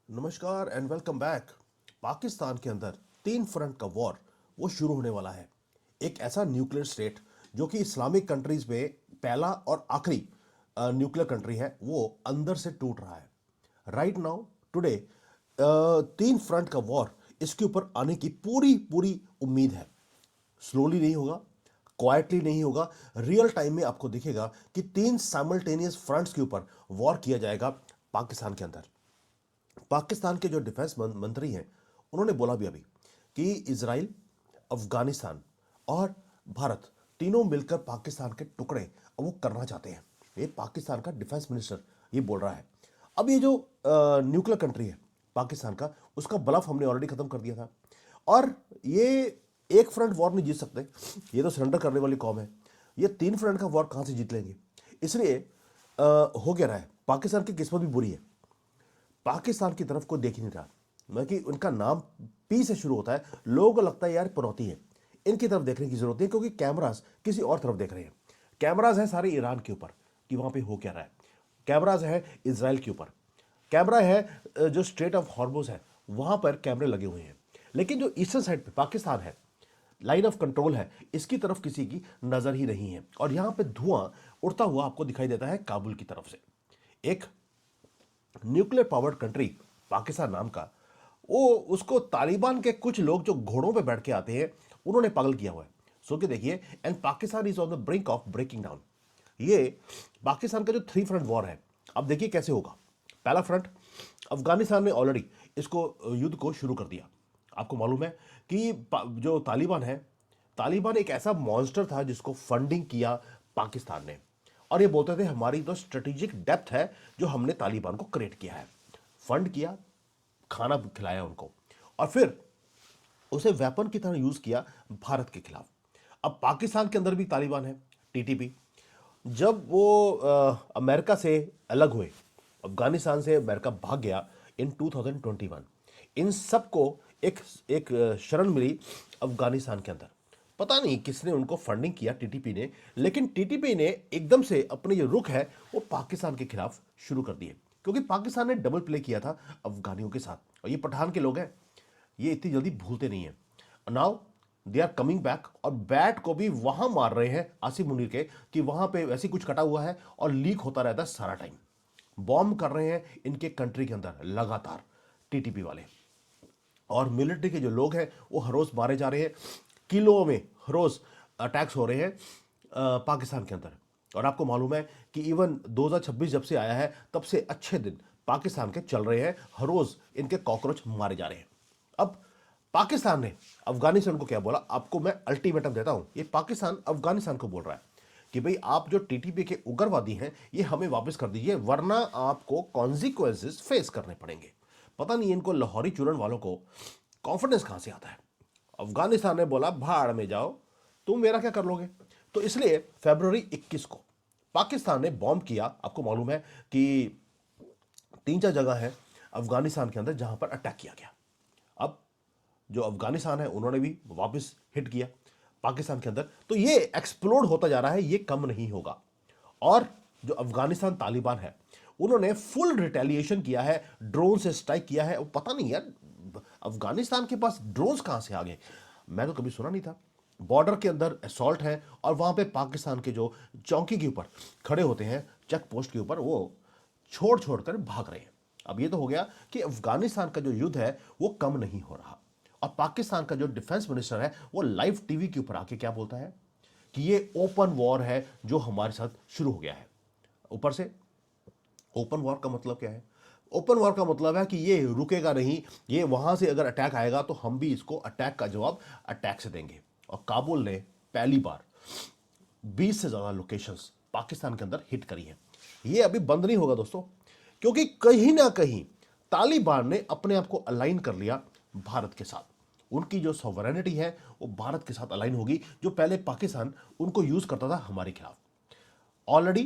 नमस्कार and welcome back. Pakistan के अंदर तीन फ्रंट का वॉर वो शुरू होने वाला है। एक ऐसा न्यूक्लियर स्टेट जो कि इस्लामिक कंट्रीज में पहला और आखिरी न्यूक्लियर कंट्री है, वो अंदर से टूट रहा है राइट नाउ टुडे। तीन फ्रंट का वॉर इसके ऊपर आने की पूरी पूरी उम्मीद है। स्लोली नहीं होगा, क्वाइटली नहीं होगा, रियल टाइम में आपको दिखेगा कि तीन साइमल्टेनियस फ्रंट्स के ऊपर वॉर किया जाएगा पाकिस्तान के अंदर। पाकिस्तान के जो डिफेंस मंत्री हैं, उन्होंने बोला भी अभी कि इजराइल, अफगानिस्तान और भारत तीनों मिलकर पाकिस्तान के टुकड़े वो करना चाहते हैं। ये पाकिस्तान का डिफेंस मिनिस्टर ये बोल रहा है। अब ये जो न्यूक्लियर कंट्री है पाकिस्तान का, उसका ब्लफ हमने ऑलरेडी खत्म कर दिया था। और ये एक फ्रंट वॉर नहीं जीत सकते, ये तो सरेंडर करने वाली कौम है। ये तीन फ्रंट का वॉर कहां से जीत लेंगे? इसलिए हो क्या रहा है, पाकिस्तान की किस्मत भी बुरी है। पाकिस्तान की तरफ कोई देख ही नहीं रहा। मैं कि उनका नाम पी से शुरू होता है, लोगों को लगता है यार पनौती है, इनकी तरफ देखने की जरूरत है, क्योंकि कैमरास किसी और तरफ देख रहे हैं। कैमरास है सारे ईरान के ऊपर कि वहां पे हो क्या रहा है, कैमरास है इसराइल के ऊपर, कैमरा है जो स्ट्रेट ऑफ हॉर्मुज है वहां पर कैमरे लगे हुए हैं। लेकिन जो ईस्टर्न साइड पे पाकिस्तान है, लाइन ऑफ कंट्रोल है, इसकी तरफ किसी की नजर ही नहीं है। और यहां पे धुआं उड़ता हुआ आपको दिखाई देता है काबुल की तरफ से। एक न्यूक्लियर पावर्ड कंट्री पाकिस्तान नाम का, वो उसको तालिबान के कुछ लोग जो घोड़ों पे बैठ के आते हैं, उन्होंने पागल किया हुआ है। सो के देखिए, and Pakistan is on the brink of breaking down. ये पाकिस्तान का जो थ्री फ्रंट वॉर है, अब देखिए कैसे होगा। पहला फ्रंट, अफगानिस्तान ने ऑलरेडी इसको युद्ध को शुरू कर दिया। आपको मालूम है कि जो तालिबान है, तालिबान एक ऐसा मॉन्स्टर था जिसको फंडिंग किया पाकिस्तान ने। और ये बोलते थे हमारी तो स्ट्रेटेजिक डेप्थ है जो हमने तालिबान को क्रिएट किया है। फंड किया, खाना खिलाया उनको, और फिर उसे वेपन की तरह यूज किया भारत के खिलाफ। अब पाकिस्तान के अंदर भी तालिबान है, टीटीपी। जब वो अमेरिका से अलग हुए, अफगानिस्तान से अमेरिका भाग गया इन 2021, इन सबको एक एक शरण मिली अफगानिस्तान के अंदर। पता नहीं किसने उनको फंडिंग किया, टीटीपी ने, लेकिन टीटीपी ने एकदम से अपने जो रुख है वो पाकिस्तान के खिलाफ शुरू कर दिए, क्योंकि पाकिस्तान ने डबल प्ले किया था अफगानियों के साथ। और ये पठान के लोग हैं, ये इतनी जल्दी भूलते नहीं है। Now they are coming back, और बैट को भी वहां मार रहे हैं आसिफ मुनीर के, कि वहां पे वैसे कुछ कटा हुआ है और लीक होता रहता है सारा टाइम। बॉम्ब कर रहे हैं इनके कंट्री के अंदर लगातार टीटीपी वाले। और मिलिट्री के जो लोग हैं वो हर रोज मारे जा रहे हैं, किलो में हर रोज अटैक्स हो रहे हैं पाकिस्तान के अंदर। और आपको मालूम है कि इवन 2026 जब से आया है तब से अच्छे दिन पाकिस्तान के चल रहे हैं, हर रोज इनके कॉकरोच मारे जा रहे हैं। अब पाकिस्तान ने अफगानिस्तान को क्या बोला, आपको मैं अल्टीमेटम देता हूं। ये पाकिस्तान अफगानिस्तान को बोल रहा है कि भाई आप जो टीटीपी के उग्रवादी हैं ये हमें वापस कर दीजिए, वरना आपको कॉन्सिक्वेंसेस फेस करने पड़ेंगे। पता नहीं इनको लाहौरी चूरन वालों को कॉन्फिडेंस कहां से आता है। अफगानिस्तान ने बोला भाड़ में जाओ, तुम मेरा क्या कर लोगे। तो इसलिए फरवरी 21 को पाकिस्तान ने बॉम्ब किया। आपको मालूम है कि तीन चार जगह है अफगानिस्तान के अंदर जहां पर अटैक किया गया। अब जो अफगानिस्तान है उन्होंने भी वापस हिट किया पाकिस्तान के अंदर। तो ये एक्सप्लोड होता जा रहा है, ये कम नहीं होगा। और जो अफगानिस्तान तालिबान है, उन्होंने फुल रिटेलिएशन किया है, ड्रोन से स्ट्राइक किया है। पता नहीं यार अफगानिस्तान के पास ड्रोन्स कहां से आ गए, मैं तो कभी सुना नहीं था। बॉर्डर के अंदर असॉल्ट है, और वहां पे पाकिस्तान के जो चौकी के ऊपर खड़े होते हैं, चेक पोस्ट के ऊपर, वो छोड़ छोड़ कर भाग रहे हैं। अब ये तो हो गया कि अफगानिस्तान का जो युद्ध है वो कम नहीं हो रहा। और पाकिस्तान का जो डिफेंस मिनिस्टर है वो लाइव टीवी के ऊपर आके क्या बोलता है कि ये ओपन वॉर है जो हमारे साथ शुरू हो गया है। ऊपर से ओपन वॉर का मतलब क्या है? ओपन वॉर का मतलब है कि ये रुकेगा नहीं, ये वहां से अगर अटैक आएगा तो हम भी इसको अटैक का जवाब अटैक से देंगे। और काबुल ने पहली बार 20 से ज्यादा लोकेशंस पाकिस्तान के अंदर हिट करी है। ये अभी बंद नहीं होगा दोस्तों, क्योंकि कहीं ना कहीं तालिबान ने अपने आप को अलाइन कर लिया भारत के साथ। उनकी जो सॉवरेनिटी है वो भारत के साथ अलाइन होगी, जो पहले पाकिस्तान उनको यूज करता था हमारे खिलाफ। ऑलरेडी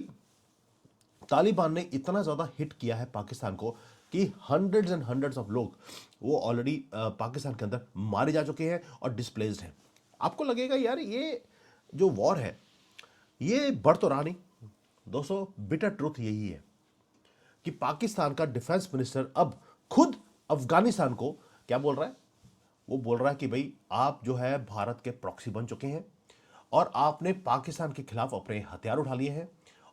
तालिबान ने इतना ज़्यादा हिट किया है पाकिस्तान को कि हंड्रेड्स एंड हंड्रेड्स ऑफ लोग वो ऑलरेडी पाकिस्तान के अंदर मारे जा चुके हैं और डिस्प्लेस्ड हैं। आपको लगेगा यार ये जो वॉर है ये बढ़ तो रहा नहीं। दोस्तों बिटर ट्रूथ यही है कि पाकिस्तान का डिफेंस मिनिस्टर अब खुद अफगानिस्तान को क्या बोल रहा है? वो बोल रहा है कि भाई आप जो है भारत के प्रॉक्सी बन चुके हैं और आपने पाकिस्तान के खिलाफ अपने हथियार उठा लिए हैं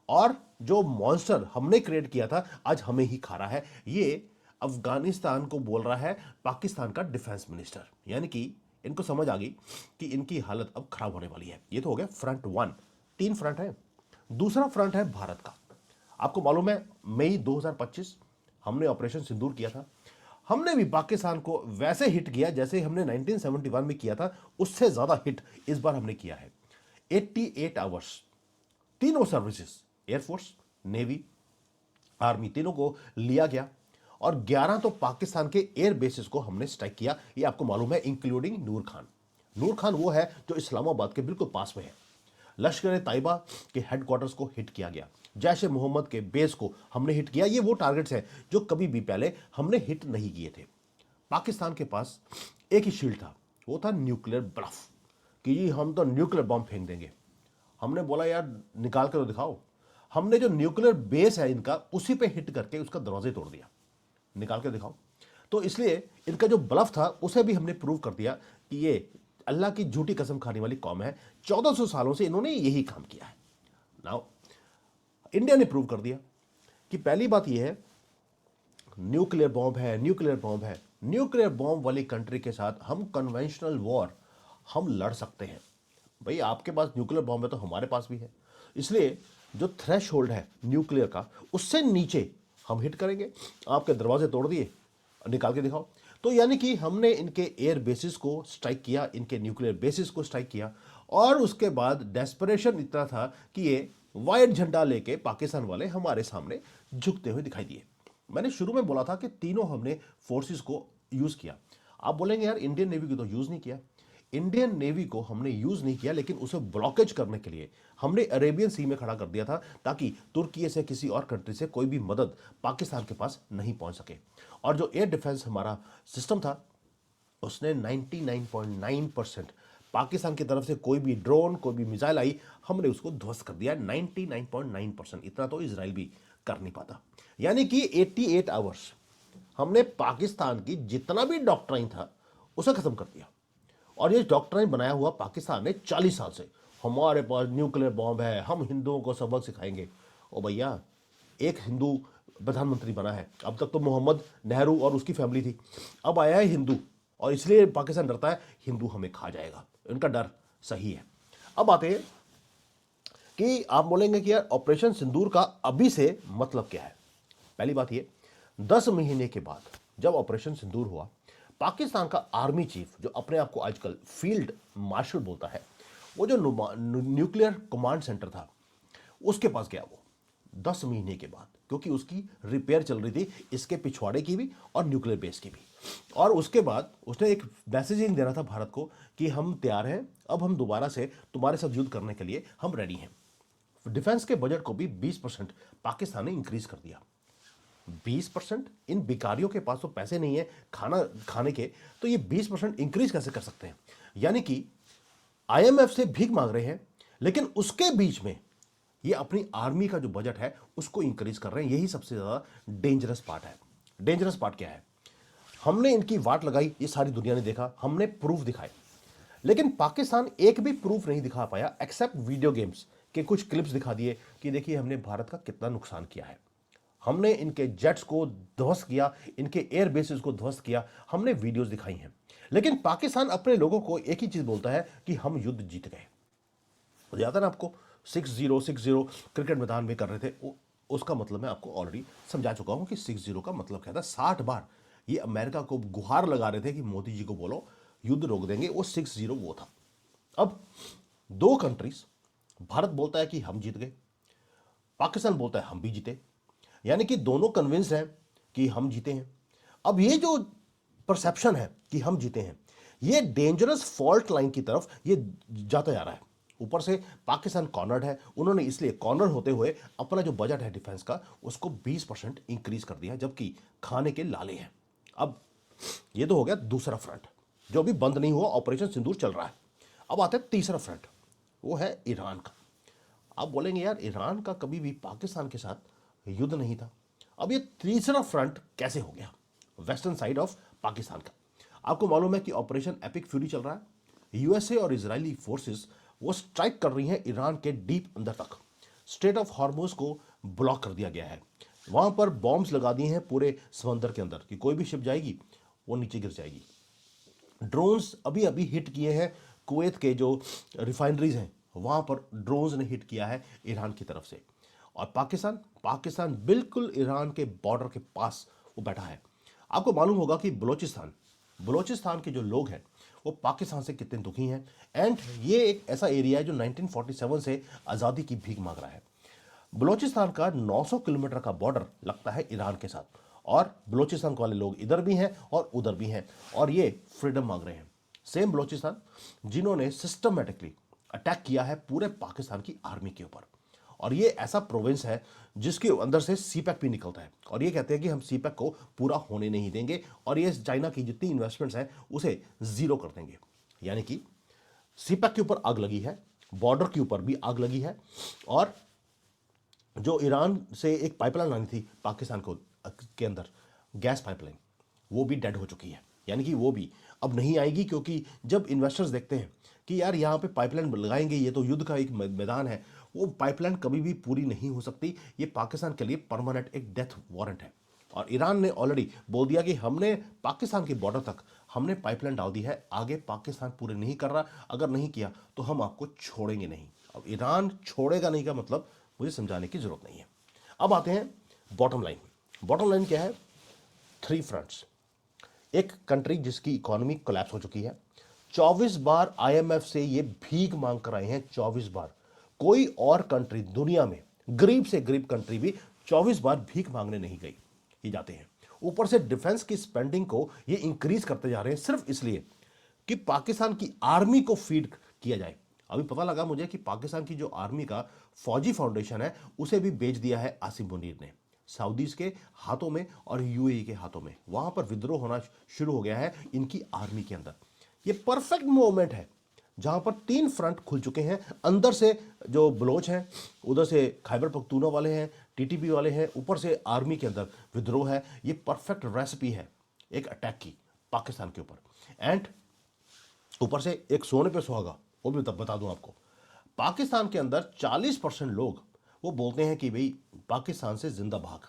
और जो मॉन्स्टर हमने क्रिएट किया था आज हमें ही खा रहा है। ये अफगानिस्तान को बोल रहा है पाकिस्तान का डिफेंस मिनिस्टर। यानी कि इनको समझ आ गई कि इनकी हालत अब खराब होने वाली है। ये तो हो गया फ्रंट वन। 3 फ्रंट है। दूसरा फ्रंट है भारत का। आपको मालूम है मई 2025 हमने ऑपरेशन सिंदूर किया था। हमने भी पाकिस्तान को वैसे हिट किया जैसे हमने 1971 में किया था, उससे ज्यादा हिट इस बार हमने किया है। 88 आवर्स तीनों सर्विसेज, एयरफोर्स, नेवी, आर्मी, तीनों को लिया गया और 11 तो पाकिस्तान के एयर बेसिस को हमने स्ट्राइक किया। ये आपको मालूम है, इंक्लूडिंग नूर खान। नूर खान वो है जो इस्लामाबाद के बिल्कुल पास में है। लश्कर तैयबा के हेडक्वार्टर्स को हिट किया गया। जैश ए मोहम्मद के बेस को हमने हिट किया। ये वो टारगेट्स हैं जो कभी भी पहले हमने हिट नहीं किए थे। पाकिस्तान के पास एक ही शील्ड था, वो था न्यूक्लियर ब्लफ, कि जी हम तो न्यूक्लियर बॉम्ब फेंक देंगे। हमने बोला यार निकाल कर तो दिखाओ। हमने जो न्यूक्लियर बेस है इनका उसी पे हिट करके उसका दरवाजे तोड़ दिया, निकाल के दिखाओ। तो इसलिए इनका जो ब्लफ था उसे भी हमने प्रूव कर दिया कि ये अल्लाह की झूठी कसम खाने वाली कौम है। 1400 सालों से इन्होंने यही काम किया है। नाउ इंडिया ने प्रूव कर दिया कि पहली बात यह है, न्यूक्लियर बॉम्ब है, न्यूक्लियर बॉम्ब है। न्यूक्लियर बॉम्ब वाली कंट्री के साथ हम कन्वेंशनल वॉर हम लड़ सकते हैं। भाई आपके पास न्यूक्लियर बॉम्ब है तो हमारे पास भी है। इसलिए जो थ्रेश होल्ड है न्यूक्लियर का उससे नीचे हम हिट करेंगे। आपके दरवाजे तोड़ दिए, निकाल के दिखाओ। तो यानी कि हमने इनके एयर बेसिस को स्ट्राइक किया, इनके न्यूक्लियर बेसिस को स्ट्राइक किया और उसके बाद डेस्परेशन इतना था कि ये वाइट झंडा लेके पाकिस्तान वाले हमारे सामने झुकते हुए दिखाई दिए। मैंने शुरू में बोला था कि तीनों हमने फोर्सेस को यूज किया। आप बोलेंगे यार इंडियन नेवी को तो यूज नहीं किया। इंडियन नेवी को हमने यूज नहीं किया, लेकिन उसे ब्लॉकेज करने के लिए हमने अरेबियन सी में खड़ा कर दिया था ताकि तुर्की से किसी और कंट्री से कोई भी मदद पाकिस्तान के पास नहीं पहुंच सके। और जो एयर डिफेंस हमारा सिस्टम था उसने 99.9% पाकिस्तान की तरफ से कोई भी ड्रोन, कोई भी मिसाइल आई, हमने उसको ध्वस्त कर दिया। 99.9%। इतना तो इजराइल भी कर नहीं पाता। यानी कि 88 आवर्स हमने पाकिस्तान की जितना भी डॉक्ट्राइन था उसे खत्म कर दिया। और ये डॉक्ट्राइन बनाया हुआ पाकिस्तान ने 40 साल से, हमारे पास न्यूक्लियर बॉम्ब है, हम हिंदुओं को सबक सिखाएंगे। ओ भैया, एक हिंदू प्रधानमंत्री बना है। अब तक तो मोहम्मद नेहरू और उसकी फैमिली थी, अब आया है हिंदू, और इसलिए पाकिस्तान डरता है हिंदू हमें खा जाएगा। इनका डर सही है। अब आते हैं कि आप बोलेंगे कि यार ऑपरेशन सिंदूर का अभी से मतलब क्या है। पहली बात ये, 10 महीने के बाद जब ऑपरेशन सिंदूर हुआ, पाकिस्तान का आर्मी चीफ जो अपने आप को आजकल फील्ड मार्शल बोलता है, वो जो न्यूक्लियर कमांड सेंटर था उसके पास गया वो 10 महीने के बाद, क्योंकि उसकी रिपेयर चल रही थी, इसके पिछवाड़े की भी और न्यूक्लियर बेस की भी। और उसके बाद उसने एक मैसेजिंग देना था भारत को कि हम तैयार हैं, अब हम दोबारा से तुम्हारे साथ युद्ध करने के लिए हम रेडी हैं। डिफेंस के बजट को भी 20% पाकिस्तान ने इंक्रीज कर दिया। 20%? इन भिखारियों के पास तो पैसे नहीं है खाना खाने के, तो ये 20% इंक्रीज कैसे कर सकते हैं? यानी कि आईएमएफ से भीख मांग रहे हैं, लेकिन उसके बीच में ये अपनी आर्मी का जो बजट है उसको इंक्रीज कर रहे हैं। यही सबसे ज्यादा डेंजरस पार्ट है। डेंजरस पार्ट क्या है? हमने इनकी वाट लगाई, ये सारी दुनिया ने देखा, हमने प्रूफ दिखाए, लेकिन पाकिस्तान एक भी प्रूफ नहीं दिखा पाया एक्सेप्ट वीडियो गेम्स के कुछ क्लिप्स दिखा दिए कि देखिए हमने भारत का कितना नुकसान किया है, हमने इनके जेट्स को ध्वस्त किया, इनके एयर बेसिस को ध्वस्त किया, हमने वीडियोस दिखाई हैं। लेकिन पाकिस्तान अपने लोगों को एक ही चीज बोलता है कि हम युद्ध जीत गए। याद है ना आपको, 6-0 क्रिकेट मैदान में कर रहे थे, उसका मतलब मैं आपको ऑलरेडी समझा चुका हूं कि 6-0 का मतलब क्या था। 60 बार ये अमेरिका को गुहार लगा रहे थे कि मोदी जी को बोलो युद्ध रोक देंगे, वो 6-0 वो था। अब दो कंट्रीज, भारत बोलता है कि हम जीत गए, पाकिस्तान बोलता है हम भी जीते, यानी कि दोनों कन्विंस्ड हैं कि हम जीते हैं। अब ये जो परसेप्शन है कि हम जीते हैं, ये डेंजरस फॉल्ट लाइन की तरफ ये जाता जा रहा है। ऊपर से पाकिस्तान कॉर्नर्ड है, उन्होंने इसलिए कॉर्नर होते हुए अपना जो बजट है डिफेंस का उसको 20% इंक्रीज कर दिया, जबकि खाने के लाले हैं। अब ये तो हो गया दूसरा फ्रंट जो अभी बंद नहीं हुआ, ऑपरेशन सिंदूर चल रहा है। अब आता है तीसरा फ्रंट, वो है ईरान का। आप बोलेंगे यार ईरान का कभी भी पाकिस्तान के साथ युद्ध नहीं था, अब ये तीसरा फ्रंट कैसे हो गया? वेस्टर्न साइड ऑफ पाकिस्तान का। आपको मालूम है कि ऑपरेशन एपिक फ्यूरी चल रहा है। यूएसए और इजरायली फोर्सेस वो स्ट्राइक कर रही हैं ईरान के डीप अंदर तक। स्ट्रेट ऑफ हॉर्मुज को ब्लॉक कर दिया गया है। वहां पर बॉम्ब्स लगा दिए हैं पूरे समंदर के अंदर कि कोई भी शिप जाएगी वो नीचे गिर जाएगी। ड्रोन्स अभी अभी हिट किए हैं कुवैत के जो रिफाइनरीज हैं वहां पर ड्रोन्स ने हिट किया है ईरान की तरफ से। और पाकिस्तान पाकिस्तान बिल्कुल ईरान के बॉर्डर के पास वो बैठा है। आपको मालूम होगा कि बलोचिस्तान बलोचिस्तान के जो लोग हैं वो पाकिस्तान से कितने दुखी हैं। एंड ये एक ऐसा एरिया है जो 1947 से आज़ादी की भीख मांग रहा है। बलोचिस्तान का 900 किलोमीटर का बॉर्डर लगता है ईरान के साथ, और बलोचिस्तान वाले लोग इधर भी हैं और उधर भी हैं, और ये फ्रीडम मांग रहे हैं। सेम बलोचिस्तान जिन्होंने सिस्टमेटिकली अटैक किया है पूरे पाकिस्तान की आर्मी के ऊपर। और ये ऐसा प्रोविंस है जिसके अंदर से सीपैक भी निकलता है, और ये कहते हैं कि हम सीपैक को पूरा होने नहीं देंगे और ये चाइना की जितनी इन्वेस्टमेंट्स हैं उसे जीरो कर देंगे। यानी कि सीपैक के ऊपर आग लगी है, बॉर्डर के ऊपर भी आग लगी है, और जो ईरान से एक पाइपलाइन आनी थी पाकिस्तान को के अंदर, गैस पाइपलाइन, वो भी डेड हो चुकी है। यानी कि वो भी अब नहीं आएगी, क्योंकि जब इन्वेस्टर्स देखते हैं कि यार यहाँ पे पाइपलाइन लगाएंगे, ये तो युद्ध का एक मैदान है, वो पाइपलाइन कभी भी पूरी नहीं हो सकती। ये पाकिस्तान के लिए परमानेंट एक डेथ वारंट है। और ईरान ने ऑलरेडी बोल दिया कि हमने पाकिस्तान के बॉर्डर तक हमने पाइपलाइन डाल दी है, आगे पाकिस्तान पूरे नहीं कर रहा, अगर नहीं किया तो हम आपको छोड़ेंगे नहीं। अब ईरान छोड़ेगा नहीं का मतलब मुझे समझाने की जरूरत नहीं है। अब आते हैं बॉटम लाइन। बॉटम लाइन क्या है? 3 फ्रंट्स। एक कंट्री जिसकी इकोनॉमी कोलैप्स हो चुकी है, 24 बार आईएमएफ से ये भीख मांग कर आए हैं, 24 बार। कोई और कंट्री दुनिया में, गरीब से गरीब कंट्री भी 24 बार भीख मांगने नहीं गई, ये जाते हैं। ऊपर से डिफेंस की स्पेंडिंग को ये इंक्रीज करते जा रहे हैं सिर्फ इसलिए कि पाकिस्तान की आर्मी को फीड किया जाए। अभी पता लगा मुझे कि पाकिस्तान की जो आर्मी का फौजी फाउंडेशन है उसे भी बेच दिया है आसिम मुनीर ने सऊदीज के हाथों में और यूएई के हाथों में। वहां पर विद्रोह होना शुरू हो गया है इनकी आर्मी के अंदर। ये परफेक्ट मोमेंट है जहां पर 3 फ्रंट खुल चुके हैं। अंदर से जो बलोच हैं, उधर से खैबर पख्तूनख्वा वाले हैं, टीटीपी वाले हैं, ऊपर से आर्मी के अंदर विद्रोह है। ये परफेक्ट रेसिपी है एक अटैक की पाकिस्तान के ऊपर। एंड ऊपर से एक सोने पे सुहागा, वो भी बता दूं आपको, पाकिस्तान के अंदर 40% लोग वो बोलते हैं कि भाई पाकिस्तान से जिंदा भाग,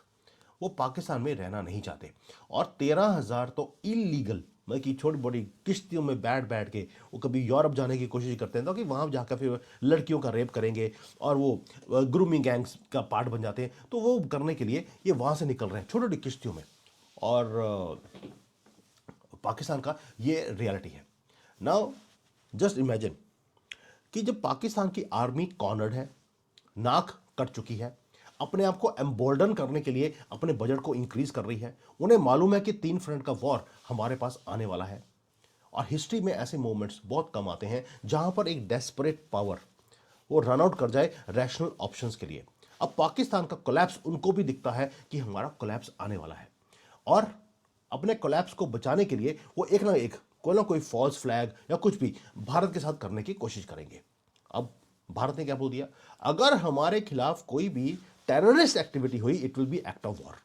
वो पाकिस्तान में रहना नहीं चाहते। और 13,000 तो इलीगल, मतलब कि छोटी बड़ी किश्तियों में बैठ बैठ के वो कभी यूरोप जाने की कोशिश करते हैं, तो कि वहाँ जाकर फिर लड़कियों का रेप करेंगे और वो ग्रूमिंग गैंग्स का पार्ट बन जाते हैं। तो वो करने के लिए ये वहाँ से निकल रहे हैं छोटी छोटी किश्तियों में। और पाकिस्तान का ये रियलिटी है। नाउ जस्ट इमेजिन कि जब पाकिस्तान की आर्मी कॉर्नर्ड है, नाक कट चुकी है, अपने आप को एम्बोल्डन करने के लिए अपने बजट को इंक्रीज कर रही है, उन्हें मालूम है कि 3 फ्रंट का वॉर हमारे पास आने वाला है। और हिस्ट्री में ऐसे मोमेंट्स बहुत कम आते हैं जहां पर एक डेस्परेट पावर वो रन आउट कर जाए रैशनल ऑप्शंस के लिए। अब पाकिस्तान का कोलैप्स उनको भी दिखता है कि हमारा कोलैप्स आने वाला है, और अपने कोलैप्स को बचाने के लिए वो एक ना कोई फॉल्स फ्लैग या कुछ भी भारत के साथ करने की कोशिश करेंगे। अब भारत ने क्या बोल दिया? अगर हमारे खिलाफ कोई भी टेररिस्ट एक्टिविटी हुई, it will be act of war.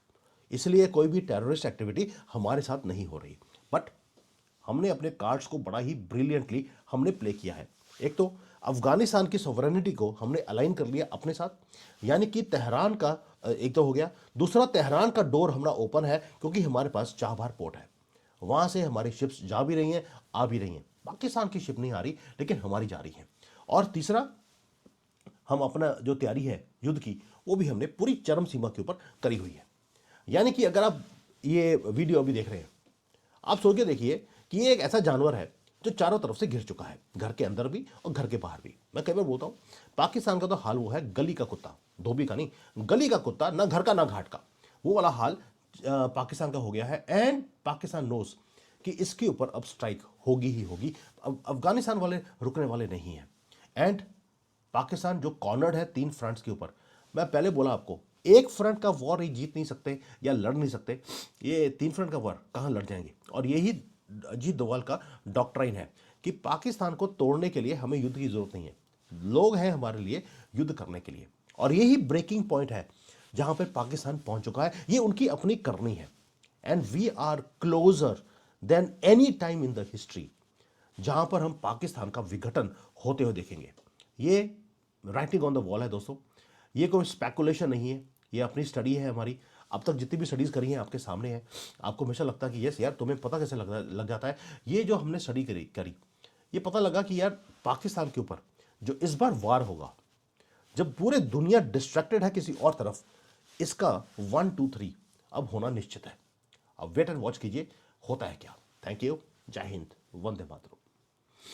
इसलिए कोई भी टेररिस्ट एक्टिविटी हमारे साथ नहीं हो रही। बट हमने अपने कार्ड्स को बड़ा ही ब्रिलियंटली हमने प्ले किया है। एक तो अफगानिस्तान की सॉवरेनिटी को हमने अलाइन कर लिया अपने साथ, यानी कि तेहरान का एक तो हो गया। दूसरा, तेहरान का डोर हमारा ओपन है क्योंकि हमारे पास चाबहार पोर्ट है, वहां से हमारी शिप्स जा भी रही हैं, आ भी रही हैं। पाकिस्तान की शिप नहीं आ रही लेकिन हमारी जा रही है। और तीसरा, हम अपना जो तैयारी है युद्ध की वो भी हमने पूरी चरम सीमा के ऊपर करी हुई है। यानी कि अगर आप ये वीडियो अभी देख रहे हैं, आप सोच के देखिए कि ये एक ऐसा जानवर है जो चारों तरफ से घिर चुका है, घर के अंदर भी और घर के बाहर भी। मैं कई बार बोलता हूं पाकिस्तान का तो हाल वो है गली का कुत्ता, धोबी का नहीं, गली का कुत्ता, ना घर का ना घाट का, वो वाला हाल पाकिस्तान का हो गया है। एंड पाकिस्तान नोस कि इसके ऊपर अब स्ट्राइक होगी ही होगी। अब अफगानिस्तान वाले रुकने वाले नहीं हैं। एंड पाकिस्तान जो कॉर्नर्ड है 3 फ्रंट्स के ऊपर, मैं पहले बोला आपको, एक फ्रंट का वॉर ही जीत नहीं सकते या लड़ नहीं सकते, ये 3 फ्रंट का वॉर कहां लड़ जाएंगे। और यही अजीत डोभाल का डॉक्ट्राइन है कि पाकिस्तान को तोड़ने के लिए हमें युद्ध की जरूरत नहीं है, लोग हैं हमारे लिए युद्ध करने के लिए। और यही ब्रेकिंग पॉइंट है जहां पर पाकिस्तान पहुंच चुका है, ये उनकी अपनी करनी है। And we are closer than any time in the history, जहां पर हम पाकिस्तान का विघटन होते हुए देखेंगे। ये राइटिंग ऑन द वॉल है दोस्तों, ये कोई स्पेकुलेशन नहीं है, ये अपनी स्टडी है हमारी। अब तक जितनी भी स्टडीज करी हैं आपके सामने है। आपको हमेशा लगता है कि यस यार तुम्हें पता कैसे लग जाता है। ये जो हमने स्टडी करी ये पता लगा कि यार पाकिस्तान के ऊपर जो इस बार वार होगा, जब पूरे दुनिया डिस्ट्रैक्टेड है किसी और तरफ, इसका 1 2 3 अब होना निश्चित है। अब वेट एंड वॉच कीजिए होता है क्या। थैंक यू, जय हिंद, वंदे मातरम।